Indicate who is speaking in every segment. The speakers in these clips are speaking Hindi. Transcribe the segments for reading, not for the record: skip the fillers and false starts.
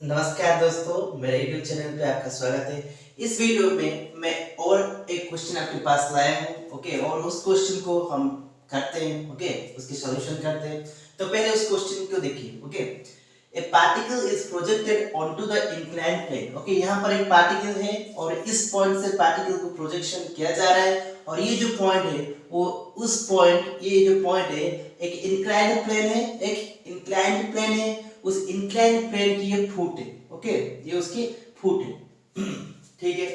Speaker 1: नमस्कार दोस्तों, मेरे YouTube चैनल पे आपका स्वागत है। इस वीडियो में मैं और एक क्वेश्चन आपके पास लाया हूँ, ओके, और उस क्वेश्चन को हम करते हैं, ओके, उसकी सॉल्यूशन करते हैं। तो पहले उस क्वेश्चन को देखिए, okay. A particle is projected onto the inclined plane, okay. यहाँ पर एक पार्टिकल है और इस पॉइंट से पार्टिकल को प्रोजेक्शन किया जा रहा है और ये जो पॉइंट है वो उस पॉइंट ये जो पॉइंट है एक इंक्लाइंड प्लेन है, एक इंक्लाइंड प्लेन है। उस इंक्लाइंड प्लेन की ये फुट है, ओके, ये उसकी फुट है। ठीक है।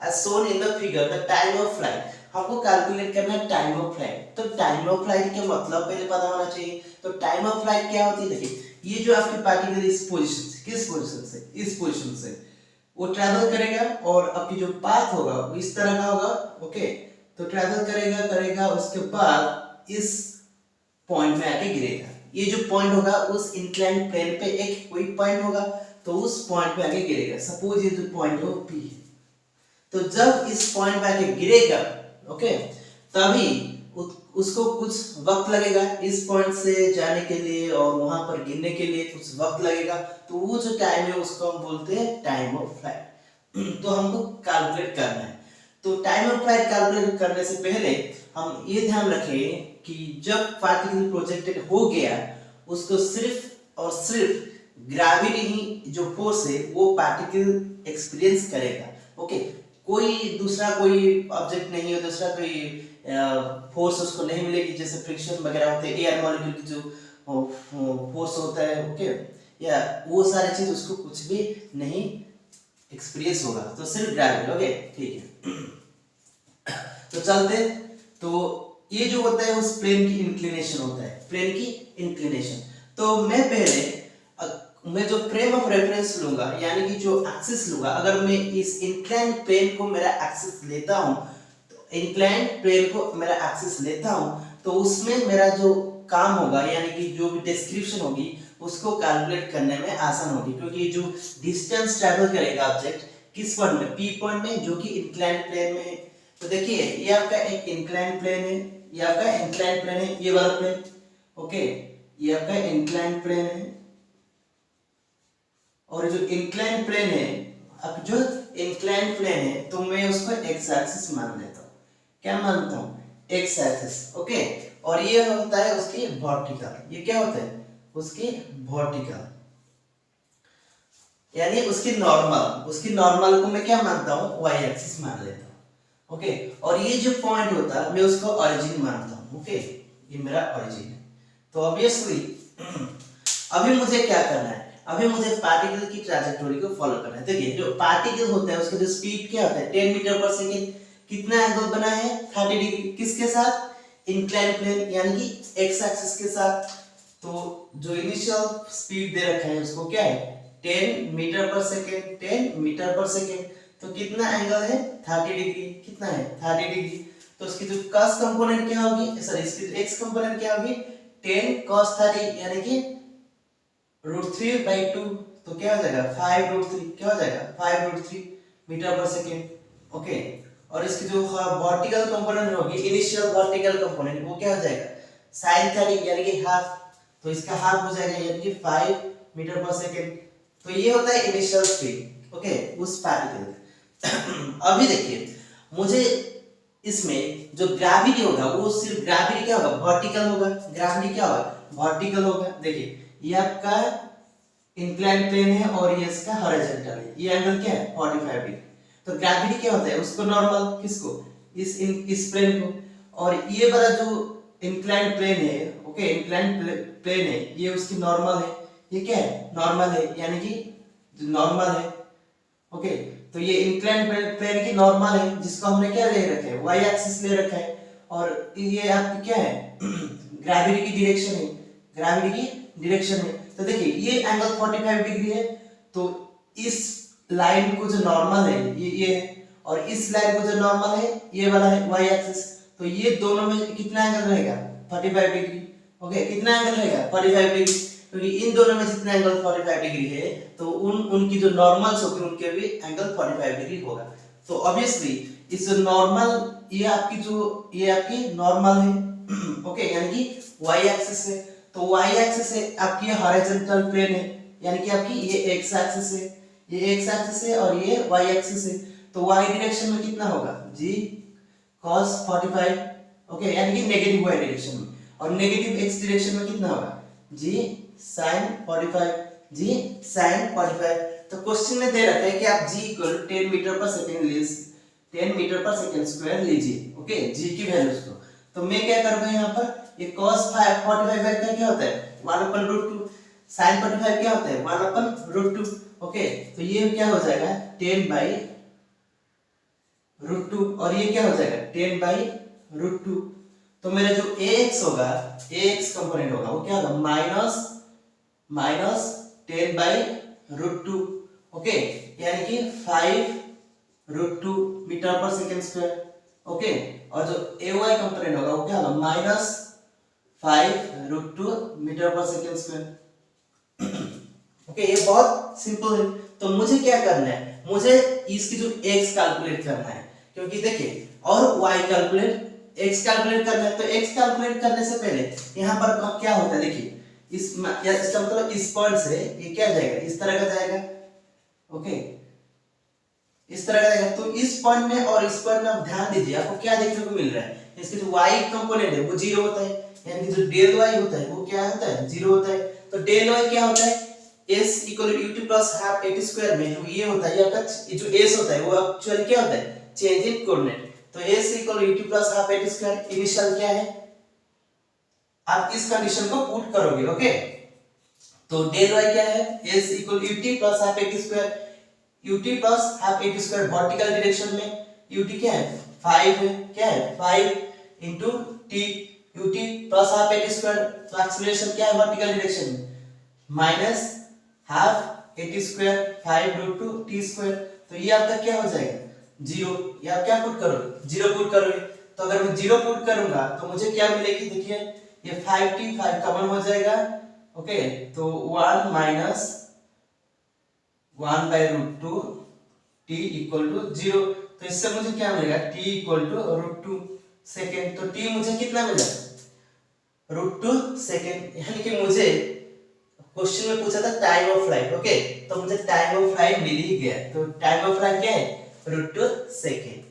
Speaker 1: as shown in the figure the time of flight, हमको कैलकुलेट करना है टाइम ऑफ फ्लाइट। तो टाइम ऑफ फ्लाइट का मतलब पहले पता होना चाहिए। तो टाइम ऑफ फ्लाइट क्या होती है, देखिए ये जो आपकी पार्टिकल इस पोजीशन से, किस पोजीशन से, इस पोजीशन से वो ट्रैवल करेगा और आपकी जो पाथ होगा वो इस तरह का होगा, ओके। तो ट्रैवल करेगा करेगा उसके बाद इस पॉइंट में आके गिरेगा। ये जो पॉइंट होगा उस इंक्लाइंड प्लेन पे एक कोई पॉइंट होगा, तो उस पॉइंट पे आके गिरेगा। सपोज ये जो पॉइंट है वो P है। तो जब इस पॉइंट पे आके गिरेगा, ओके, तभी उसको कुछ वक्त लगेगा इस पॉइंट से जाने के लिए और वहां पर गिरने के लिए कुछ वक्त लगेगा। तो वो जो टाइम है उसको हम बोलते हैं टाइम ऑफ फ्लाइट। तो हमको कैलकुलेट करना है। तो टाइम ऑफ फ्लाइट कैलकुलेट करने से पहले हम ये ध्यान रखें कि जब पार्टिकल प्रोजेक्टेड हो गया उसको सिर्फ और सिर्फ ग्रेविटी ही जो फोर्स है वो पार्टिकल एक्सपीरियंस करेगा, ओके। कोई दूसरा कोई ऑब्जेक्ट नहीं है, दूसरा कोई फोर्स उसको नहीं मिलेगी, जैसे फ्रिक्शन वगैरह होते हैं, एयर मॉलिक्यूल की जो फोर्स होता है, ओके, या वो सारी चीज उसको कुछ भी नहीं एक्सपीरियंस होगा, तो सिर्फ ग्रेविटी, ओके, ठीक है। तो चलते, तो ये जो होता है उस प्लेन की इंक्लिनेशन होता है, प्लेन की इंक्लिनेशन। तो मैं जो फ्रेम ऑफ रेफरेंस लूंगा यानी कि जो एक्सिस लूंगा, अगर मैं इस इंक्लाइंड प्लेन को मेरा एक्सिस लेता हूं, तो इंक्लाइंड प्लेन को मेरा एक्सिस लेता हूं, तो उसमें मेरा जो काम होगा यानी कि जो भी डिस्क्रिप्शन होगी उसको कैलकुलेट करने में आसान होगी, क्योंकि जो डिस्टेंस ट्रैवल करेगा ऑब्जेक्ट किस पॉइंट में, पी पॉइंट में, जो कि इंक्लाइंड प्लेन में है। तो देखिए ये आपका एक इंक्लाइंड प्लेन है, ये आपका इंक्लाइंड प्लेन है, ये वाला प्लेन, ओके, ये आपका इंक्लाइंड प्लेन है। और जो इंक्लाइंड प्लेन है, अब जो इंक्लाइंड प्लेन है तो मैं उसको एक्स एक्सिस मान लेता हूँ। क्या मानता हूँ? X axis, okay. और ये होता है उसकी वर्टिकल, ये क्या होता है उसकी वर्टिकल, यानी उसकी नॉर्मल को मैं क्या मानता हूँ वाई एक्सिस मान लेता हूँ, ओके। और ये जो पॉइंट होता है मैं उसको ओरिजिन मानता हूँ, ओके, ये मेरा ओरिजिन है। तो ऑब्वियसली अभी मुझे क्या करना है, अभी मुझे पार्टिकल की ट्रैजेक्टोरी को फॉलो करना है। देखिए जो पार्टिकल होता है उसका जो स्पीड क्या होता है 10 मीटर पर सेकेंड, कितना एंगल बना है 30 डिग्री, किसके साथ, इंक्लाइंड प्लेन यानी कि एक्स एक्सिस के साथ। तो जो इनिशियल स्पीड दे रखा है उसको क्या है 10 मीटर पर सेकेंड, 10 मीटर पर सेकेंड। तो कितना एंगल है 30 डिग्री, कितना है 30 डिग्री। तो उसकी जो cos कंपोनेंट क्या होगी, सॉरी इसकी जो x कंपोनेंट क्या होगी 10 cos 30 यानी कि √3/2। तो क्या हो जाएगा 5√3, क्या हो जाएगा 5√3 मीटर पर सेकेंड, ओके। और इसकी जो वर्टिकल कंपोनेंट होगी, इनिशियल वर्टिकल कंपोनेंट, वो क्या हो जाएगा sin 30 यानी कि हाफ। तो इसका हाफ हो जाएगा यानी कि 5 मीटर पर सेकेंड। तो ये होता है इनिशियल स्पीड, ओके, उस पार्टिकल। अभी देखिए मुझे इसमें जो ग्रेविटी होगा वो सिर्फ ग्रेविटी क्या होगा वर्टिकल होगा, ग्रेविटी क्या होगा वर्टिकल होगा। देखिए ये आपका इंक्लाइंड प्लेन है और ये इसका हॉरिजॉन्टल है, ये एंगल क्या है 45 डिग्री। तो ग्रेविटी क्या होता है उसको नॉर्मल, किसको, इस प्लेन को। और ये वाला जो इंक्लाइंड प्लेन है, ओके, इंक्लाइंड प्लेन है, ये उसकी नॉर्मल है, ये क्या है नॉर्मल है यानी कि जो नॉर्मल है, ओके। तो ये इंक्लाइंड प्लेन की नॉर्मल है जिसको हमने क्या ले रखा है वाई एक्सिस ले रखा है। और ये आपकी क्या है ग्रेविटी की डायरेक्शन है, ग्रेविटी की डायरेक्शन है। तो देखिए ये एंगल 45 डिग्री है, तो इस लाइन को जो नॉर्मल है ये है, और इस लाइन को जो नॉर्मल है ये वाला है वाई एक्सिस। तो ये दोनों में कितना एंगल रहेगा 45 डिग्री, ओके, कितना एंगल रहेगा 45 डिग्री, क्योंकि इन दोनों में जितना एंगल 45 डिग्री है तो उनकी जो नॉर्मल्स होगी उनके भी एंगल 45 डिग्री होगा। तो ऑब्वियसली इस नॉर्मल ये आपकी नॉर्मल है, ओके, यानी कि y एक्सिस है। तो y एक्सिस है आपकी हॉरिजॉन्टल प्लेन है, यानी कि आपकी ये एक्स एक्सिस है, ये एक्स एक्सिस है और ये वाई एक्सिस है, तो वाई डायरेक्शन में कितना होगा जी cos 45, ओके, यानी कि नेगेटिव वाई डायरेक्शन में, और नेगेटिव एक्स डायरेक्शन में कितना होगा जी sin 45, जी sin 45। तो क्वेश्चन में दे रखा है कि आप g इक्वल 10 मीटर पर सेकंड लीजिए, 10 मीटर पर सेकंड स्क्वायर लीजिए, ओके, g की वैल्यूज को। तो मैं क्या करूंगा यहाँ पर, ये cos 45 का क्या होता है 1/√2, sin 45 क्या होता है 1/√2, ओके, तो ये क्या हो जाएगा 10/√2 और ये क्या हो जाएगा 10/√2। तो मेरा जो ax होगा, ax कंपोनेंट होगा वो क्या होगा माइनस 10/√2, ओके, यानी कि 5√2 मीटर पर सेकंड स्क्वायर, ओके, और जो ay कंपोनेंट होगा वो क्या होगा माइनस 5√2 मीटर पर सेकंड स्क्वायर। ओके, ये बहुत सिंपल है। तो मुझे क्या करना है, मुझे इसकी जो x कैलकुलेट करना है, क्योंकि देखिए और y कैलकुलेट, x कैलकुलेट करना है, तो x कैलकुलेट करने से पहले यहाँ पर क्या होता है, देखिए इसका मतलब इस पॉइंट से ये क्या जाएगा, इस तरह का जाएगा, ओके, इस तरह का जाएगा। तो इस पॉइंट में और इस पॉइंट में आप ध्यान दीजिए, आपको क्या देखने को मिल रहा है, इसके जो y कंपोनेंट है वो 0 होता है, यानी कि जो डेल y होता है वो क्या होता है 0 होता है। तो डेल y क्या होता है s equal to ut plus half at square में जो ये होता है, आपका जो s होता है वो एक्चुअली क्या होता है चेंज इन कोऑर्डिनेट। तो s equal to ut plus half at square initial क्या है, आप इस कंडीशन को पुट करोगे, ओके। तो डेल y क्या है s equal to ut plus half at square, ut plus half at square vertical direction में ut क्या है 5 है, क्या है 5 into t, ut plus half at square, तो एक्सीलरेशन क्या है वर्टिकल डायरेक्शन में minus half at square 5√2 t square. तो ये आपका क्या हो जाएगा 0, ये आप क्या पुट करोगे 0 पुट करोगे। तो अगर मैं 0 पुट करूंगा तो मुझे क्या मिलेगी, देखिए ये 5t 5 कॉमन हो जाएगा, ओके, तो 1 माइनस 1/√2 t इक्वल टू 0। तो इससे मुझे क्या मिलेगा t इक्वल टू √2 सेकेंड। तो t मुझे कितना मिला √2 सेकेंड, यानी कि मुझे क्वेश्चन में पूछा था टाइम ऑफ फ्लाइट, ओके, तो मुझे टाइम ऑफ फ्लाइट मिल ही गया। तो टाइम ऑफ फ्लाइट क्या है √2 सेकेंड।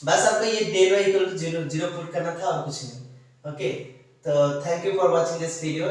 Speaker 1: बस आपको ये डेल y इक्वल टू 0 पुट करना था और कुछ नहीं, ओके। तो thank you for watching this video.